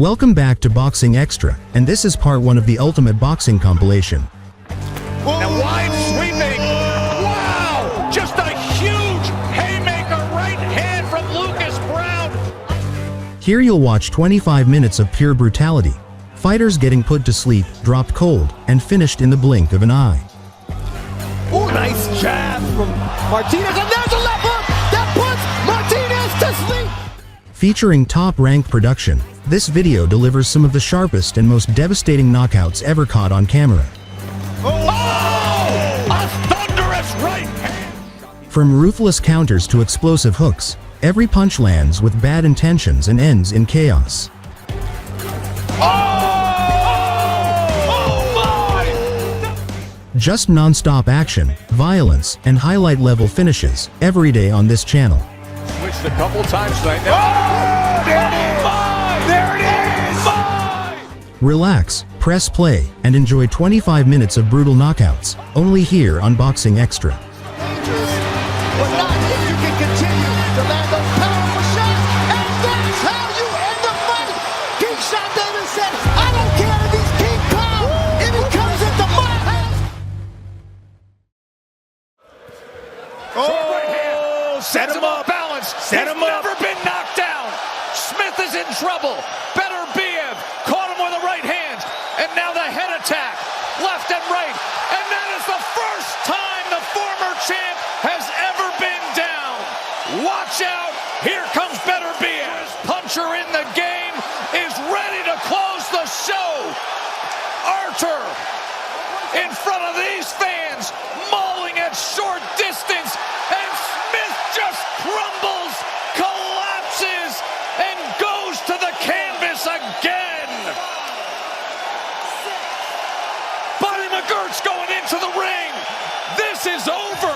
Welcome back to Boxing Extra, and this is part 1 of the Ultimate Boxing compilation. Now wide sweeping. Wow! Just a huge haymaker right hand from Lucas Brown. Here you'll watch 25 minutes of pure brutality. Fighters getting put to sleep, dropped cold, and finished in the blink of an eye. Ooh, nice jab from Martinez, and there's a left hook that puts Martinez to sleep. Featuring top-ranked production, this video delivers some of the sharpest and most devastating knockouts ever caught on camera. Oh! A thunderous right hand. From ruthless counters to explosive hooks, every punch lands with bad intentions and ends in chaos. Just non-stop action, violence, and highlight-level finishes every day on this channel. Switched a couple times tonight. Oh, there it is! There it is! Relax, press play, and enjoy 25 minutes of brutal knockouts, only here on Boxing Extra. But not if you can continue to land those powerful shots, and that's how you end the fight. King Sean Davis said, I don't care if he's King Kong, if he comes into my house. Right hand. Set him up. Balance. Set him up. Never been knocked down. Smith is in trouble. Beterbiev caught him with a right hand. And now the head attack. Left and right. And that is the first time the former champ has ever been down. Watch out. Here comes Beterbiev. Puncher in the game is ready to close the show. Archer in front of these fans, mauling at short distance, and Smith just crumbles, collapses, and goes to the canvas again. Buddy McGirt's going into the ring. This is over.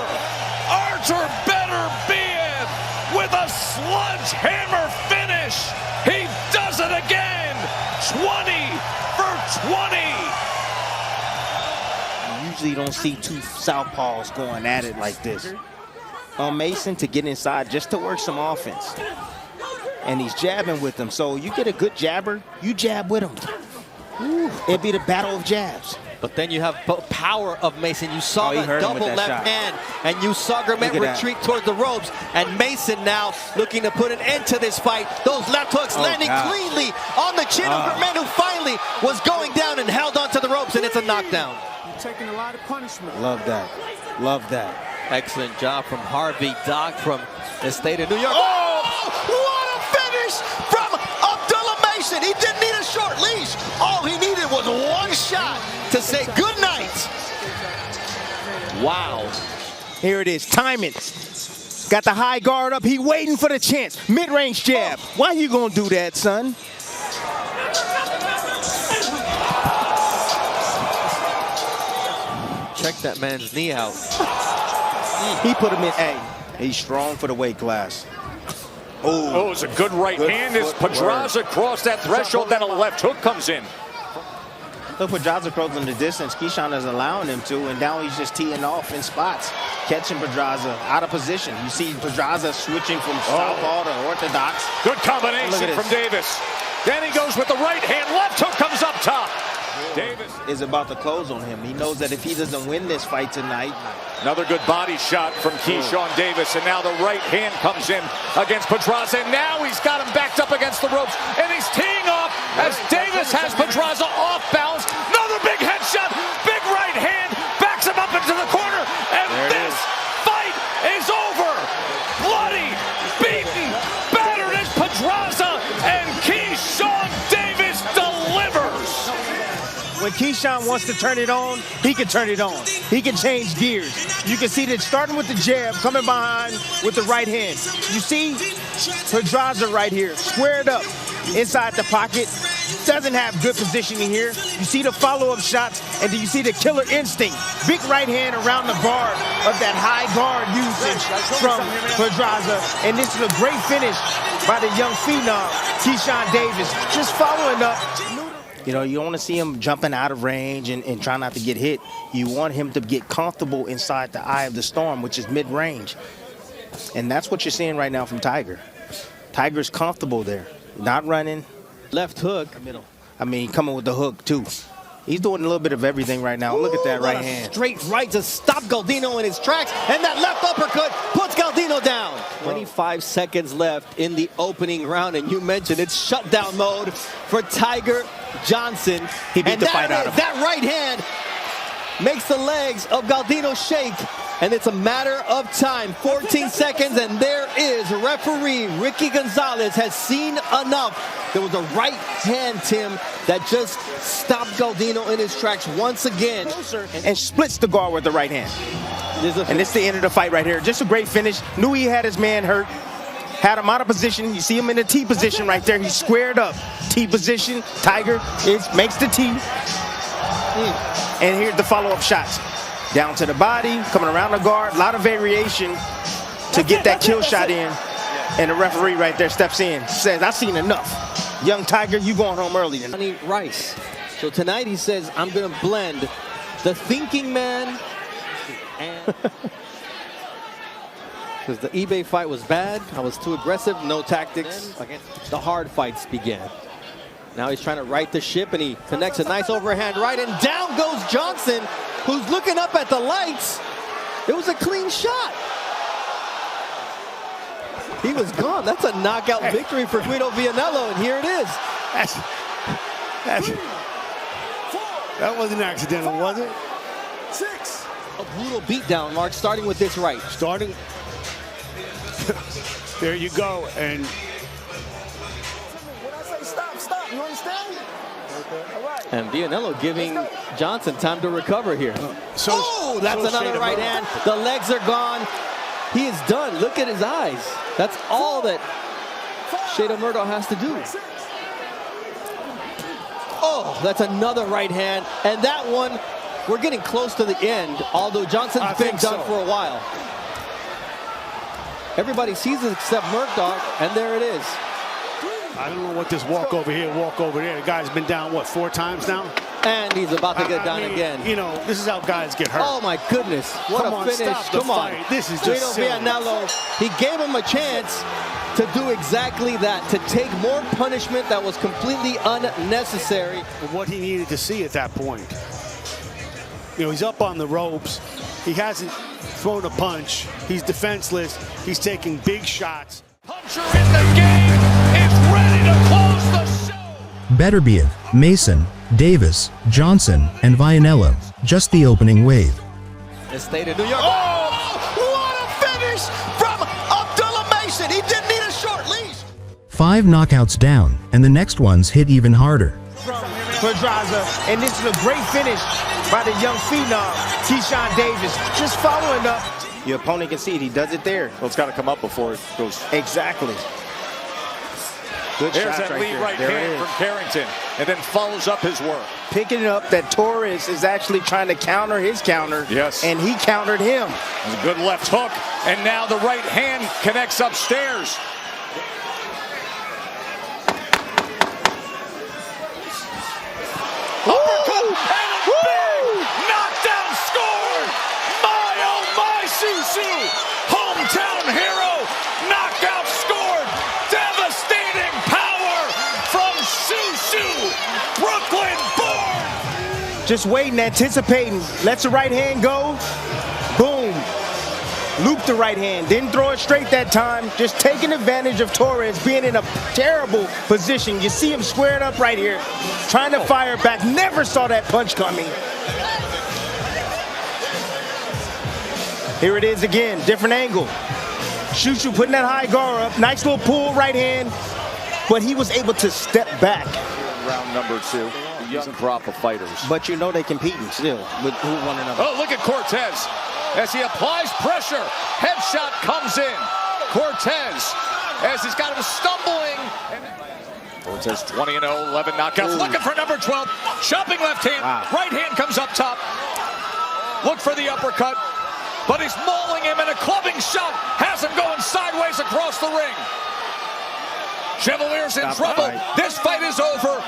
Archer Beterbiev with a sledgehammer finish. He does it again. 20 for 20. Usually you don't see two southpaws going at it like this. Mason to get inside just to work some offense. And he's jabbing with them. So you get a good jabber, you jab with him. It'd be the battle of jabs. But then you have power of Mason. You saw that double left hand, and you saw Gourmet retreat towards the ropes. And Mason now looking to put an end to this fight. Those left hooks landing cleanly on the chin of Gourmet, who finally was going down and held onto the ropes, and it's a knockdown. Taking a lot of punishment. Love that. Love that. Excellent job from Harvey Doc from the state of New York. Oh, what a finish from Abdullah Mason. He didn't need a short leash. All he needed was one shot to say good night. Wow. Here it is. Timing. Got the high guard up. He waiting for the chance. Mid-range jab. Why you gonna do that, son? Check that man's knee out. He put him in. Hey, he's strong for the weight class. Oh, it's a good right hand as Pedraza crossed that threshold, then a left hook comes in. Look, Pedraza closing the distance. Keyshawn is allowing him to, and now he's just teeing off in spots, catching Pedraza out of position. You see Pedraza switching from southpaw to orthodox. Good combination from Davis. Then he goes with the right hand. Left hook comes up top. Davis is about to close on him. He knows that if he doesn't win this fight tonight. Another good body shot from Keyshawn Davis, and now the right hand comes in against Pedraza, and now he's got him backed up against the ropes, and he's teeing off as Davis has Pedraza off balance. Another big headshot, big right hand, backs him up into the corner, and this fight is over. Bloody, beaten, battered is Pedraza, and Keyshawn Davis delivers. When Keyshawn wants to turn it on, he can turn it on. He can change gears. You can see that starting with the jab, coming behind with the right hand. You see Pedraza right here, squared up inside the pocket. Doesn't have good positioning here. You see the follow-up shots, and do you see the killer instinct? Big right hand around the guard of that high guard usage from Pedraza. And this is a great finish by the young phenom, Keyshawn Davis. Just following up. You know, you don't want to see him jumping out of range and try not to get hit. You want him to get comfortable inside the eye of the storm, which is mid-range. And that's what you're seeing right now from Tiger. Tiger's comfortable there, not running, Left hook. Middle. I mean, coming with the hook, too. He's doing a little bit of everything right now. Look at that right hand. Straight right to stop Galdino in his tracks. And that left uppercut puts Galdino down. 25 seconds left in the opening round. And you mentioned it's shutdown mode for Tiger Johnson. He beat the fight out of him. That right hand makes the legs of Galdino shake. And it's a matter of time. 14 seconds, and there is referee Ricky Gonzalez has seen enough. There was a right hand, Tim, that just stopped Galdino in his tracks once again. And splits the guard with the right hand. And it's the end of the fight right here. Just a great finish. Knew he had his man hurt. Had him out of position. You see him in the T position right there. He's squared up. T position. Tiger makes the T. And here's the follow-up shots. Down to the body, coming around the guard. A lot of variation to get that kill shot in. And the referee right there steps in. Says, I've seen enough. Young Tiger, you going home early tonight. Rice. So tonight he says, I'm going to blend the thinking man and... Because the eBay fight was bad. I was too aggressive. No tactics. The hard fights began. Now he's trying to right the ship, and he connects a nice overhand right, and down goes Johnson, who's looking up at the lights. It was a clean shot. He was gone. That's a knockout victory for Guido Vianello, and here it is. That wasn't accidental, was it? 6. A brutal beatdown, Mark, starting with this right. Starting. There you go, and... When I say stop, stop. You understand? Okay. All right. And Vianello giving Johnson time to recover here. That's another right hand. The legs are gone. He is done. Look at his eyes. That's all that Shada Murdo has to do. Oh, that's another right hand. And that one, we're getting close to the end, although Johnson's been done for a while. Everybody sees it except Murdoch, and there it is. I don't know what this walk over here, walk over there. The guy's been down, what, 4 times now? And he's about to get down again. You know, this is how guys get hurt. Oh, my goodness. What a finish. Come on. This is Guido just silly. Vianello, he gave him a chance to do exactly that, to take more punishment that was completely unnecessary. What he needed to see at that point. You know, he's up on the ropes. He hasn't thrown a punch. He's defenseless. He's taking big shots. Puncher in the game is ready to close the show. Beterbiev, Mason, Davis, Johnson, and Vianello. Just the opening wave. The state of New York. Oh, what a finish from Abdullah Mason. He didn't need a short leash. 5 knockouts down, and the next ones hit even harder. Pedraza, and this is a great finish by the young phenom, Keyshawn Davis. Just following up. Your opponent can see it. He does it there. Well, it's got to come up before it goes. Exactly. Good There's shot that right lead there. right There hand it is. from Carrington, and then follows up his work. Picking it up that Torrez is actually trying to counter his counter. Yes. And he countered him. It was a good left hook, and now the right hand connects upstairs. Uppercut, and a big knockdown scored! My, oh my, Susu! Hometown hero, knockout scored! Devastating power from Susu! Brooklyn born! Just waiting, anticipating. Lets the right hand go. Boom. Loop the right hand. Didn't throw it straight that time. Just taking advantage of Torrez being in a terrible position. You see him squared up right here. Trying to fire back. Never saw that punch coming. Here it is again. Different angle. Shushu putting that high guard up. Nice little pull right hand. But he was able to step back. Round number 2. Young crop of fighters. But you know they competing still with one another. Oh, look at Cortez as he applies pressure. Headshot comes in. Cortez as he's got him stumbling. Cortez 20-0, 11 knockouts. Ooh. Looking for number 12. Chopping left hand. Wow. Right hand comes up top. Look for the uppercut. But he's mauling him, and a clubbing shot has him going sideways across the ring. Chevalier's in trouble. This fight is over.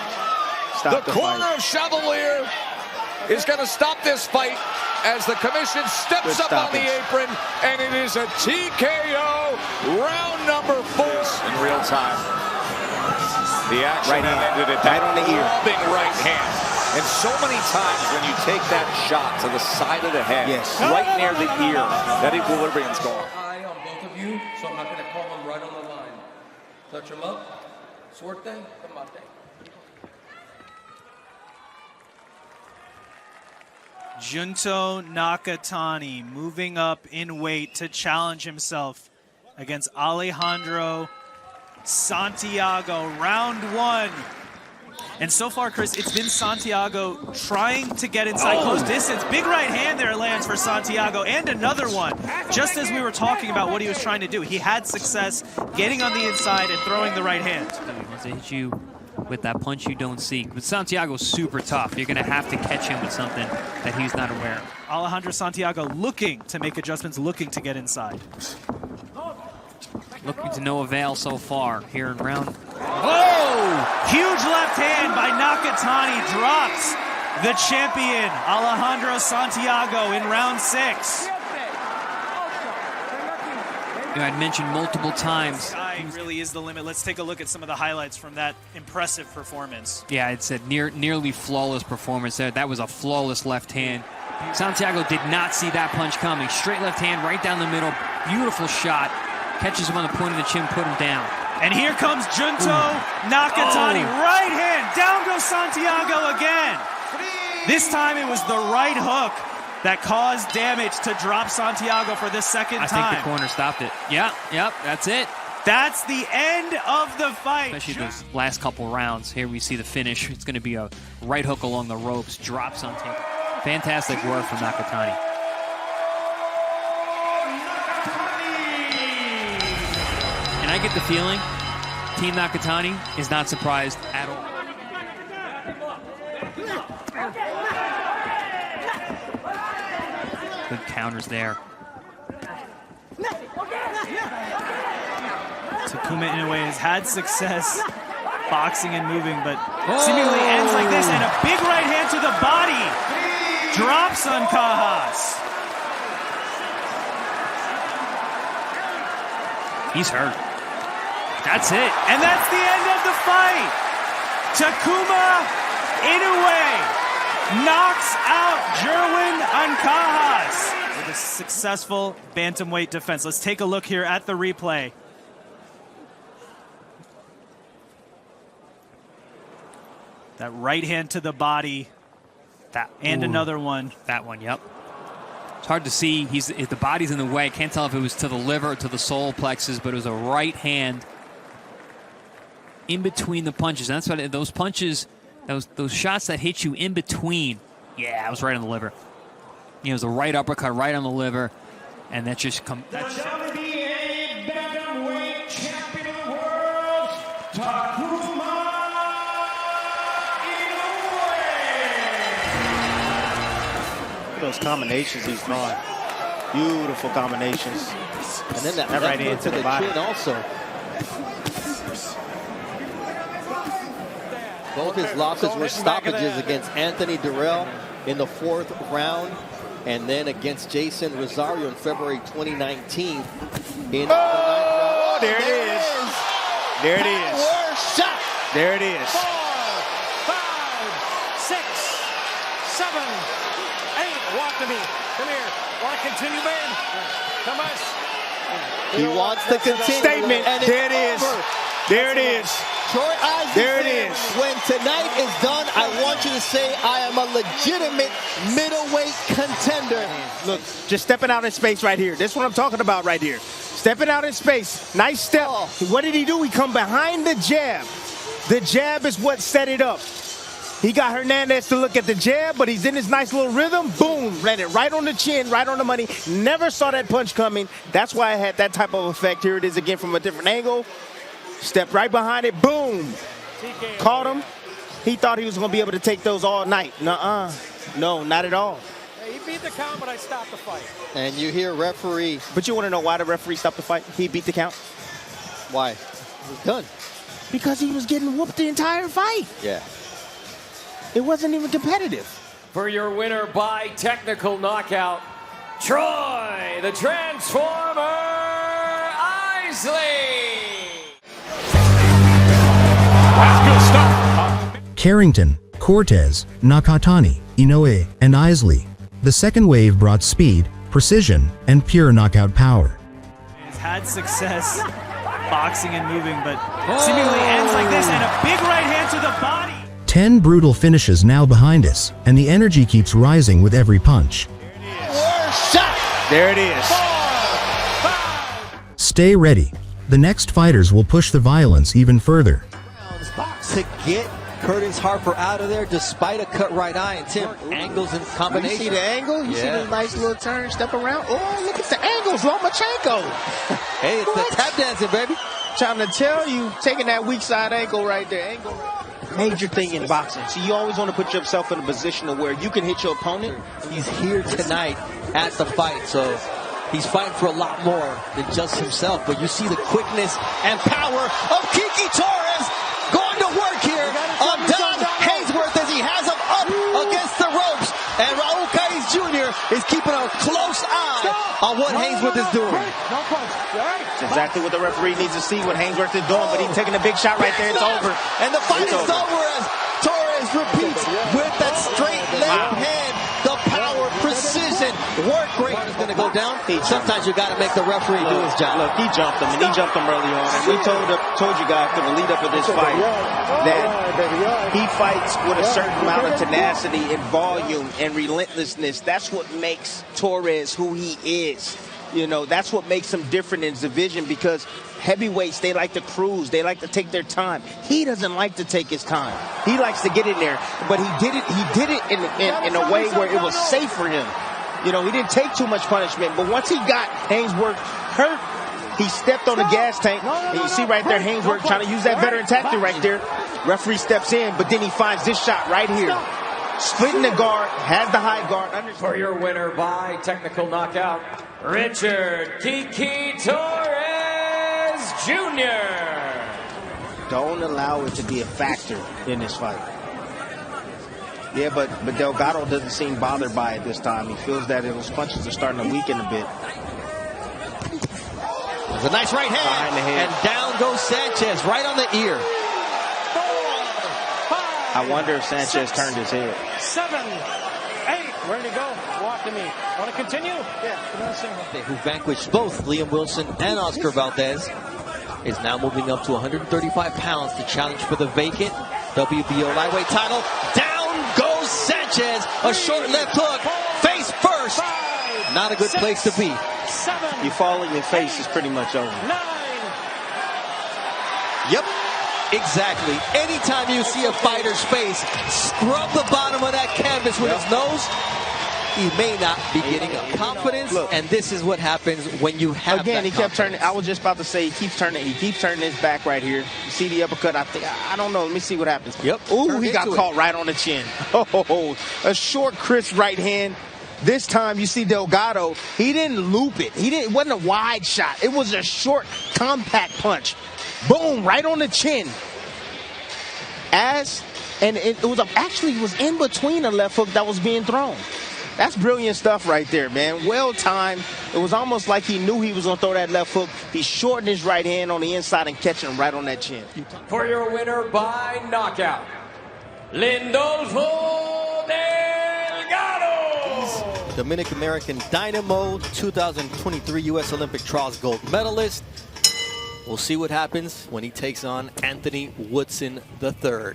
The corner of Chevalier is going to stop this fight as the commission steps up on the apron, and it is a TKO round number 4 in real time. The action ended it right on the ear. Big right hand. And so many times when you take that shot to the side of the head, right near the ear, that equilibrium's gone. Eye on both of you, so I'm not going to call them right on the line. Touch them up. Suerte. Combate. Junto Nakatani moving up in weight to challenge himself against Alejandro Santiago, round one. And so far, Chris, it's been Santiago trying to get inside close distance. Big right hand there lands for Santiago, and another one. Just as we were talking about what he was trying to do, he had success getting on the inside and throwing the right hand. He wants to hit you with that punch you don't see. But Santiago's super tough. You're going to have to catch him with something that he's not aware of. Alejandro Santiago looking to make adjustments, looking to get inside. Looking to no avail so far here in round. Oh! Huge left hand by Nakatani drops the champion, Alejandro Santiago, in round 6. You know, I'd mentioned multiple times. Sky really is the limit. Let's take a look at some of the highlights from that impressive performance. Yeah, I'd said nearly flawless performance there. That was a flawless left hand. Santiago did not see that punch coming. Straight left hand right down the middle. Beautiful shot. Catches him on the point of the chin, put him down. And here comes Junto Nakatani. Right hand. Down goes Santiago again. This time it was the right hook that caused damage to drop Santiago for the second time. I think the corner stopped it. Yep, that's it. That's the end of the fight. Especially those last couple rounds. Here we see the finish. It's going to be a right hook along the ropes. Drops Santiago. Fantastic work from Nakatani. And I get the feeling Team Nakatani is not surprised at all. Good counters there. Takuma Inoue has had success boxing and moving, but seemingly ends like this. And a big right hand to the body. Drops on Cajas. He's hurt. That's it. And that's the end of the fight. Takuma Inoue knocks out Jerwin Ancajas with a successful bantamweight defense. Let's take a look here at the replay. That right hand to the body. And another one. That one, yep. It's hard to see. The body's in the way. Can't tell if it was to the liver or to the solar plexus, but it was a right hand in between the punches. And that's what those punches, those shots that hit you in between. Yeah, it was right on the liver. You know, it was a right uppercut right on the liver, and that just come. WBA bantamweight champion of the world, Takuma Inoue. Those combinations he's throwing. Beautiful combinations. And then that right hand to the body. chin also. Both his losses were stoppages against Anthony Durrell in the 4th round, and then against Jason Rosario in February 2019. In the 9th round. There it is. There it is. Shot. There it is. 4, 5, 6, 7, 8. Walk to me. Come here. Want to continue, man? Come on. He wants to continue. Statement. There it is. There it is. Troy Isley, there it is. When tonight is done, I want you to say I am a legitimate middleweight contender. Look, just stepping out in space right here. That's what I'm talking about right here. Stepping out in space. Nice step. Oh. What did he do? He come behind the jab. The jab is what set it up. He got Hernandez to look at the jab, but he's in his nice little rhythm. Boom, landed right on the chin, right on the money. Never saw that punch coming. That's why it had that type of effect. Here it is again from a different angle. Stepped right behind it, boom. Caught him. He thought he was going to be able to take those all night. Nuh-uh. No, not at all. He beat the count, but I stopped the fight. And you hear referee. But you want to know why the referee stopped the fight? He beat the count. Why? It was done. Because he was getting whooped the entire fight. Yeah. It wasn't even competitive. For your winner by technical knockout, Troy the Transformer Isley. That's good stuff. Carrington, Cortez, Nakatani, Inoue, and Isley. The second wave brought speed, precision, and pure knockout power. He's had success boxing and moving, but seemingly ends like this, and a big right hand to the body. 10 brutal finishes now behind us, and the energy keeps rising with every punch. There it is. Stay ready. The next fighters will push the violence even further. To get Curtis Harper out of there despite a cut right eye, and Tim, angles and combination. You see the angle? You see the nice little turn, step around? Oh, look at the angles, Lomachenko. Hey, it's the tap dancing, baby. Trying to tell you, taking that weak side ankle right there. Major thing in boxing. So you always want to put yourself in a position of where you can hit your opponent. He's here tonight at the fight, so he's fighting for a lot more than just himself. But you see the quickness and power of Kiki Torres going to work here on Don Hainsworth as he has him up against the ropes. And Raul Caiz Jr. is keeping a close eye on what Hainsworth is doing. That's exactly what the referee needs to see what Hainsworth is doing, but he's taking a big shot right there. It's over. And the fight is over as Torres repeats with that straight left hand. The power, precision, work rate is going to go down. Sometimes you got to make the referee do his job. Look, he jumped him, and he jumped him early on. And we told you guys for the lead up of this fight that he fights with a certain amount of tenacity and volume and relentlessness. That's what makes Torres who he is. You know, that's what makes him different in his division, because heavyweights, they like to cruise. They like to take their time. He doesn't like to take his time. He likes to get in there, but he did it in a way where it was safe for him. You know, he didn't take too much punishment, but once he got Hainsworth hurt, he stepped on the gas tank, and you see right there Hainsworth trying to use that veteran tactic right there. Referee steps in, but then he finds this shot right here. Splitting the guard, has the high guard. For your winner by technical knockout, Richard Kiki Torres Jr. Don't allow it to be a factor in this fight. Yeah, but Delgado doesn't seem bothered by it this time. He feels that those punches are starting to weaken a bit. There's a nice right hand, behind the head. And down goes Sanchez, right on the ear. I wonder if Sanchez turned his head. 7, 8, ready to go. Walk to me. Want to continue? Yeah. Who vanquished both Liam Wilson and Oscar Valdez, is now moving up to 135 pounds to challenge for the vacant WBO lightweight title. Down goes Sanchez. A short left hook. Face first. Not a good place to be. 7. You fall in your face is pretty much over. 9. Yep. Exactly. Anytime you see a fighter's face scrub the bottom of that canvas with his nose, he may not be getting up. Confidence, and this is what happens when you have again, that he kept turning. I was just about to say, he keeps turning his back right here. You see the uppercut? I don't know. Let me see what happens. Yep. Ooh, he got caught right on the chin. Oh, a short, crisp right hand. This time you see Delgado, he didn't loop it. It wasn't a wide shot. It was a short, compact punch. Boom, right on the chin. It was in between a left hook that was being thrown. That's brilliant stuff right there, man. Well timed. It was almost like he knew he was going to throw that left hook. He shortened his right hand on the inside and catching him right on that chin. For your winner by knockout, Lindolfo Delgado. Dominican-American Dynamo, 2023 U.S. Olympic trials gold medalist. We'll see what happens when he takes on Anthony Woodson III.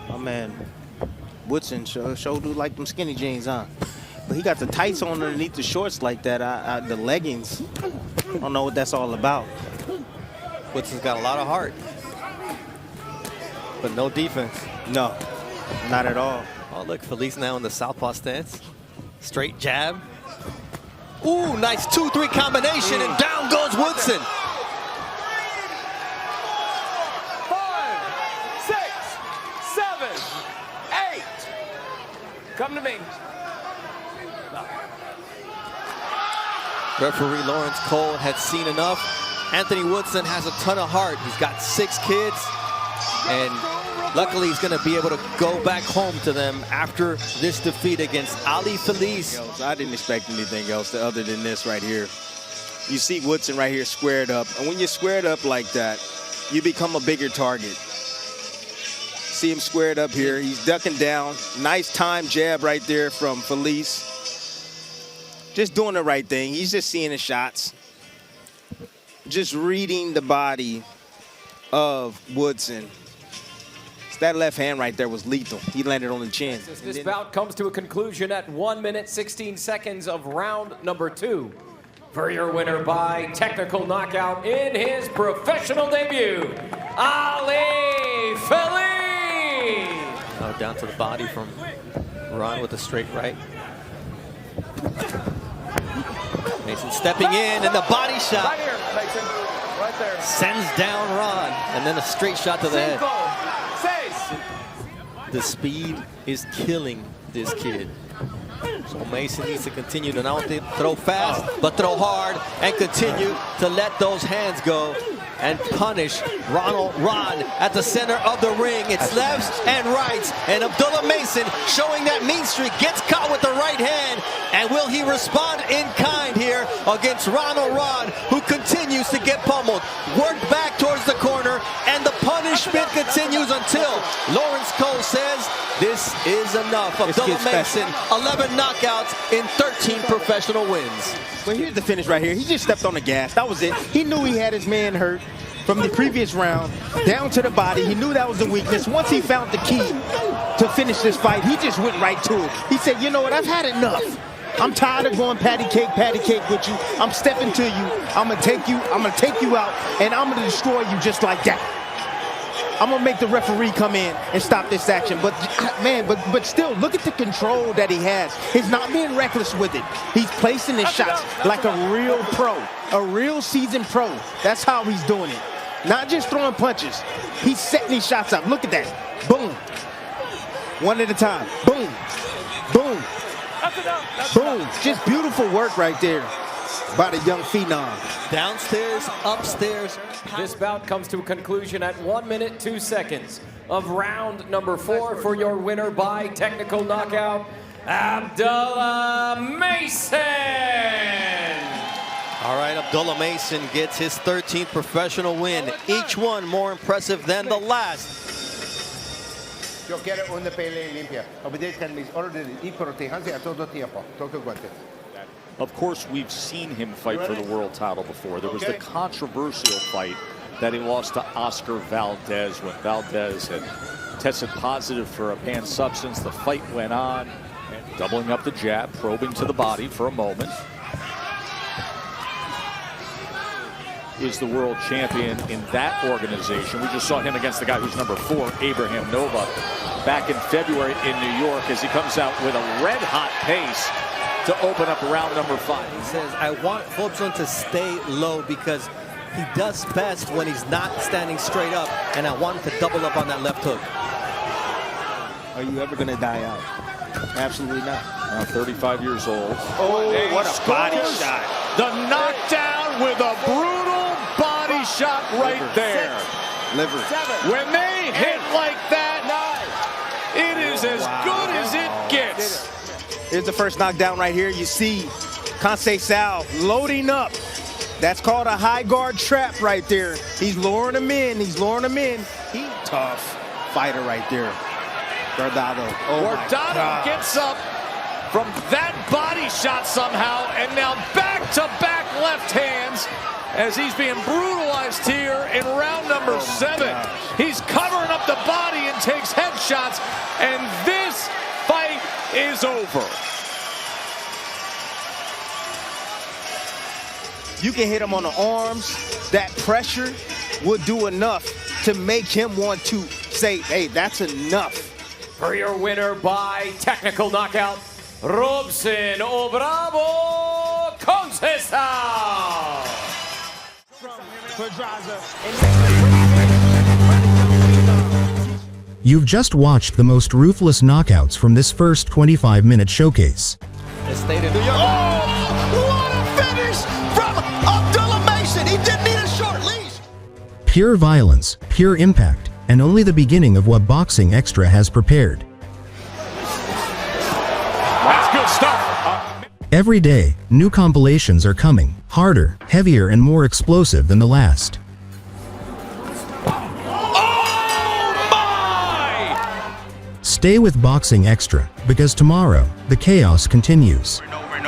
Oh, man. Woodson sure do like them skinny jeans, huh? But he got the tights on underneath the shorts like that. The leggings. I don't know what that's all about. Woodson's got a lot of heart, but no defense. No, not at all. Oh, look, Feliz now in the southpaw stance. Straight jab. Ooh, nice 2-3 combination, and down goes Woodson. 5, 6, 7, 8. Come to me. Referee Lawrence Cole had seen enough. Anthony Woodson has a ton of heart. He's got 6 kids, and luckily he's going to be able to go back home to them after this defeat against Ali Feliz. I didn't expect anything else other than this right here. You see Woodson right here squared up, and when you're squared up like that, you become a bigger target. See him squared up here. He's ducking down. Nice time jab right there from Feliz. Just doing the right thing. He's just seeing the shots. Just reading the body of Woodson. That left hand right there was lethal. He landed on the chin. This bout comes to a conclusion at 1 minute, 16 seconds of round number 2. For your winner by technical knockout in his professional debut, Ali Feliz. Now down to the body from Ron with a straight right. Mason stepping in, and the body shot. Right here, Mason. Right there. Sends down Ron, and then a straight shot to the head. The speed is killing this kid. So Mason needs to continue to not only throw fast, but throw hard and continue to let those hands go and punish Ron at the center of the ring. It's lefts and rights, and Abdullah Mason showing that mean streak, gets caught with the right hand, and will he respond in kind here against Ron, who continues to get pummeled? Worked back towards the corner, and the punishment continues until Lawrence Cole says this is enough. Abdullah Mason, 11 knockouts in 13 professional wins. But here's the finish right here. He just stepped on the gas. That was it. He knew he had his man hurt from the previous round, down to the body. He knew that was the weakness. Once he found the key to finish this fight, he just went right to it. He said, you know what, I've had enough. I'm tired of going patty cake with you. I'm stepping to you. I'm gonna take you out, and I'm gonna destroy you just like that. I'm gonna make the referee come in and stop this action. But man, but still, look at the control that he has. He's not being reckless with it. He's placing his shots like a real pro, a real seasoned pro. That's how he's doing it. Not just throwing punches. He's setting these shots up. Look at that. Boom. One at a time. Boom. Boom. Boom. Just beautiful work right there by the young phenom. Downstairs, upstairs. This bout comes to a conclusion at 1 minute, 2 seconds of round number 4. For your winner by technical knockout, Abdullah Mason. All right, Abdullah Mason gets his 13th professional win, each one more impressive than the last. Yo quiero una pelea limpia. Obedezcan mis órdenes y protéjanse a todo tiempo. Toque guantes. Of course, we've seen him fight for the world title before. There was the controversial fight that he lost to Oscar Valdez when Valdez had tested positive for a banned substance. The fight went on, and doubling up the jab, probing to the body for a moment. Is the world champion in that organization. We just saw him against the guy who's number 4, Abraham Nova, back in February in New York, as he comes out with a red-hot pace to open up round number 5. He says, I want Robson to stay low because he does best when he's not standing straight up, and I want him to double up on that left hook. Are you ever going to die out? Absolutely not. Now 35 years old. Oh, what a body shot. The knockdown with a brutal body shot right there. Liver. When they hit like that, it is as good as it gets. Here's the first knockdown right here. You see Conceicao loading up. That's called a high guard trap right there. He's luring him in. He's luring him in. He's tough fighter right there. Delgado. Delgado gets up from that body shot somehow, and now back-to-back left hands as he's being brutalized here in round number 7. He's covering up the body and takes headshots, and this fight is over. You can hit him on the arms. That pressure would do enough to make him want to say, hey, that's enough. For your winner by technical knockout, Robson O Bravo Conceicao. You've just watched the most ruthless knockouts from this first 25-minute showcase. The state of New York. Oh, what a finish from Abdullah Mason. He didn't need a short leash. Pure violence, pure impact, and only the beginning of what Boxing Extra has prepared. That's good stuff. Every day, new compilations are coming, harder, heavier, and more explosive than the last. Stay with Boxing Extra, because tomorrow, the chaos continues. Over and